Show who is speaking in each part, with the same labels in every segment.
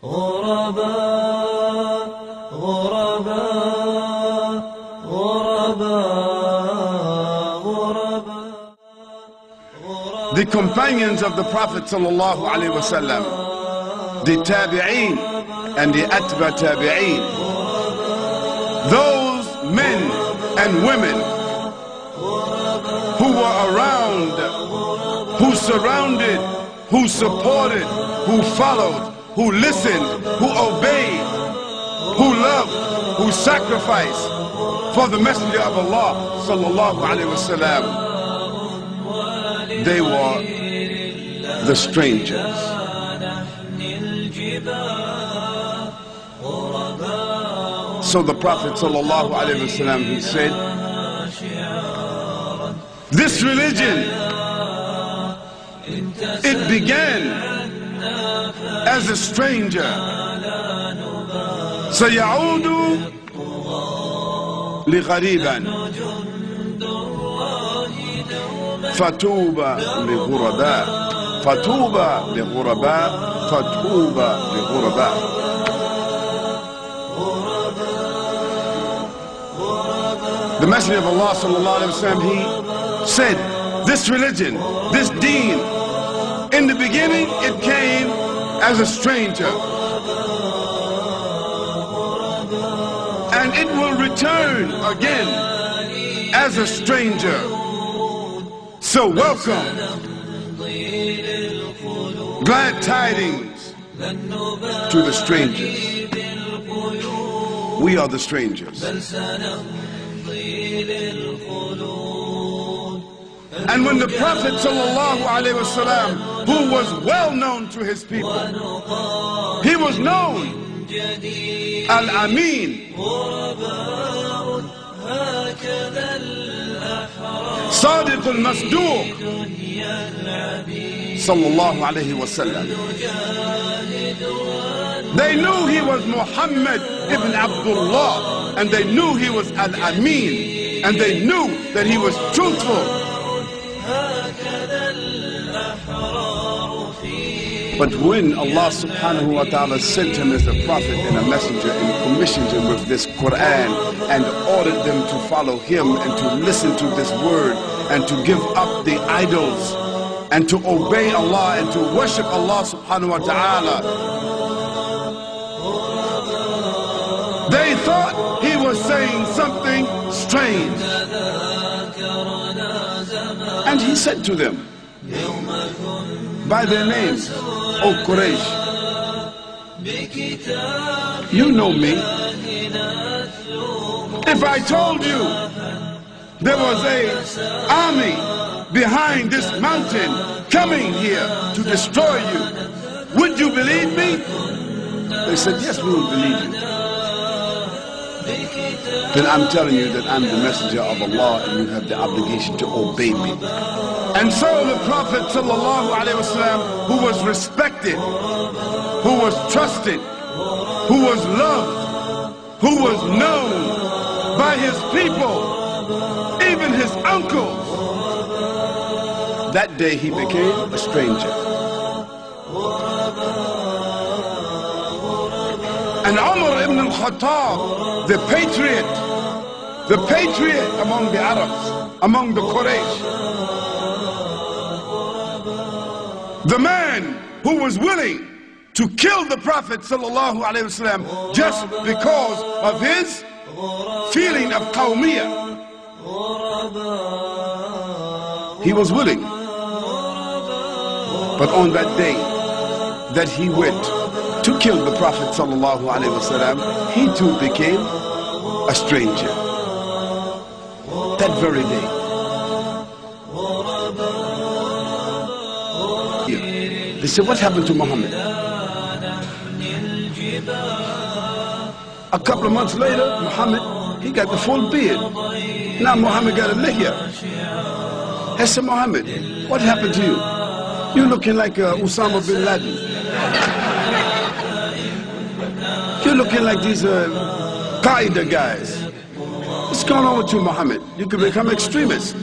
Speaker 1: غربا غربا غربا غربا. The companions of the Prophet sallallahu alaihi wasallam, the tabi'een and the atba tabi'een, those men and women who were around, who surrounded, who supported, who followed, who listened, who obeyed, who loved, who sacrificed for the Messenger of Allah sallallahu alaihi wasallam, they were the strangers. So the Prophet sallallahu alaihi wasallam, he said, this religion, it began as a stranger. سيعود لغريبا فتوبى لغرباء فتوبى لغرباء فتوبى لغرباء. The Messenger of Allah sallallahu alaihi wasallam, he said, this religion, this deen, in the beginning it came as a stranger, and it will return again as a stranger. So welcome, glad tidings to the strangers. We are the strangers. And when the Prophet ﷺ, who was well known to his people, he was known Al-Amin, Sadiq al-Masduq, sallallahu alayhi wa sallam. They knew he was Muhammad ibn Abdullah, and they knew he was Al-Amin, and they knew that he was truthful. But when Allah subhanahu wa ta'ala sent him as a prophet and a messenger and commissioned him with this Quran and ordered them to follow him and to listen to this word and to give up the idols and to obey Allah and to worship Allah subhanahu wa ta'ala, they thought he was saying something strange. And he said to them by their names, O Quraysh, you know me. If I told you there was an army behind this mountain coming here to destroy you, would you believe me? They said, yes, we will believe you. Then I'm telling you that I'm the messenger of Allah and you have the obligation to obey me. And so the Prophet ﷺ, who was respected, who was trusted, who was loved, who was known by his people, even his uncles, that day he became a stranger. And Umar ibn al-Khattab, the patriot among the Arabs, among the Quraysh, the man who was willing to kill the Prophet ﷺ just because of his feeling of qawmiyah. He was willing. But on that day that he went to kill the Prophet ﷺ, he too became a stranger. That very day. They said, what happened to Muhammad? A couple of months later, Muhammad, he got the full beard. Now Muhammad got a lihya. I said, Muhammad, what happened to you? You're looking like Osama bin Laden. You're looking like these Qaeda guys. What's going on with you, Muhammad? You could become extremist.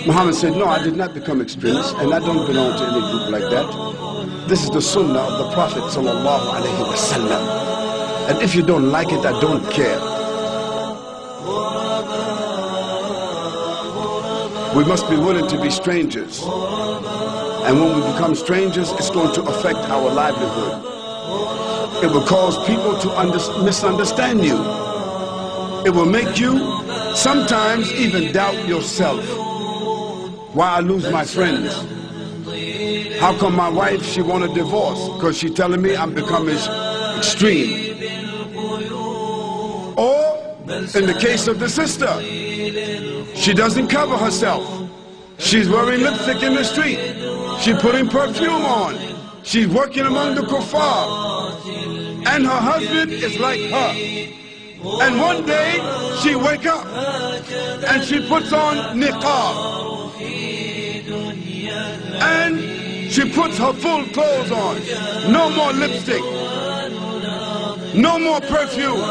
Speaker 1: Muhammad said, no, I did not become extremist, and I don't belong to any group like that. This is the sunnah of the Prophet sallallahu alaihi wasallam. And if you don't like it, I don't care. We must be willing to be strangers. And when we become strangers, it's going to affect our livelihood. It will cause people to misunderstand you. It will make you sometimes even doubt yourself. Why I lose my friends? How come my wife, she want a divorce? Because she's telling me I'm becoming extreme. Or, in the case of the sister, she doesn't cover herself. She's wearing lipstick in the street. She's putting perfume on. She's working among the kuffar. And her husband is like her. And one day, she wake up and she puts on niqab. And she puts her full clothes on. No more lipstick. No more perfume.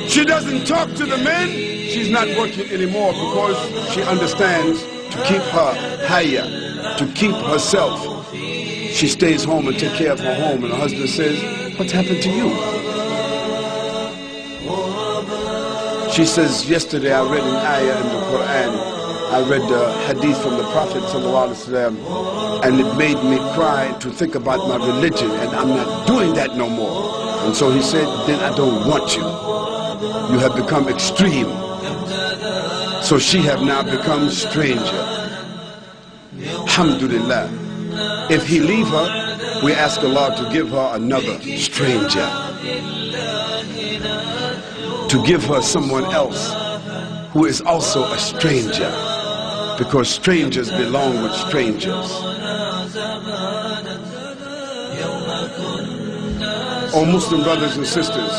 Speaker 1: She doesn't talk to the men. She's not working anymore because she understands to keep her haya, to keep herself. She stays home and takes care of her home, and her husband says, what's happened to you? She says, yesterday I read an ayah in the Quran. I read the hadith from the Prophet ﷺ, and it made me cry to think about my religion, and I'm not doing that no more. And so he said, then I don't want you. You have become extreme. So she have now become stranger. Alhamdulillah. If he leave her, we ask Allah to give her another stranger. To give her someone else who is also a stranger. Because strangers belong with strangers. Oh Muslim brothers and sisters,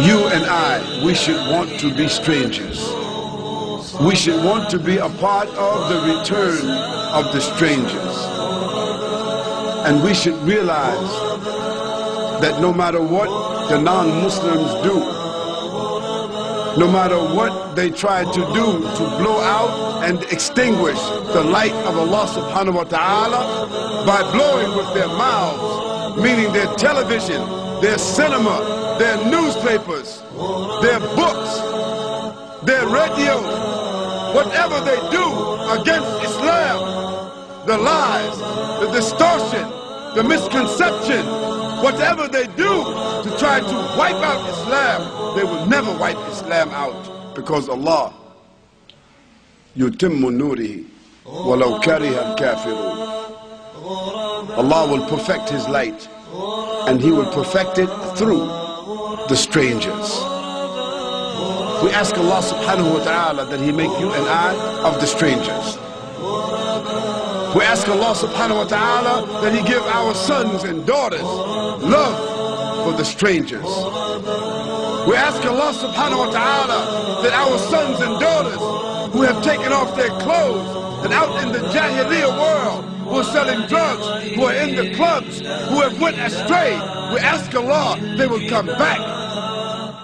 Speaker 1: you and I, we should want to be strangers. We should want to be a part of the return of the strangers. And we should realize that no matter what the non-Muslims do, no matter what they try to do to blow out and extinguish the light of Allah subhanahu wa ta'ala by blowing with their mouths, meaning their television, their cinema, their newspapers, their books, their radio, whatever they do against Islam, the lies, the distortion, the misconception, whatever they do to try to wipe out Islam, they will never wipe Islam out, because Allah, yutimmu nurihi walau kariha al-kafirun. Allah will perfect His light, and He will perfect it through the strangers. We ask Allah subhanahu wa ta'ala that He make you and I of the strangers. We ask Allah subhanahu wa ta'ala that He give our sons and daughters love for the strangers. We ask Allah subhanahu wa ta'ala that our sons and daughters who have taken off their clothes and out in the Jahiliyyah world, who are selling drugs, who are in the clubs, who have went astray, we ask Allah they will come back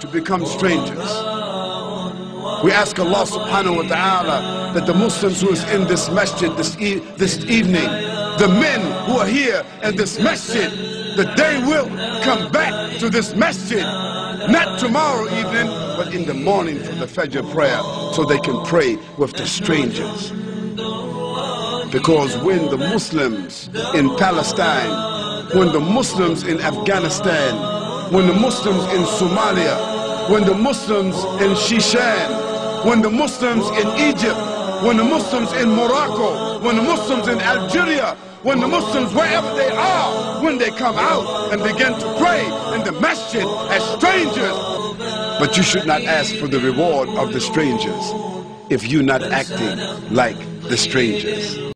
Speaker 1: to become strangers. We ask Allah subhanahu wa ta'ala that the Muslims who is in this masjid this evening, the men who are here in this masjid, that they will come back to this masjid, not tomorrow evening, but in the morning for the Fajr prayer, so they can pray with the strangers. Because when the Muslims in Palestine, when the Muslims in Afghanistan, when the Muslims in Somalia, when the Muslims in Shishan, when the Muslims in Egypt, when the Muslims in Morocco, when the Muslims in Algeria, when the Muslims wherever they are, when they come out and begin to pray in the masjid as strangers. But you should not ask for the reward of the strangers if you're not acting like the strangers.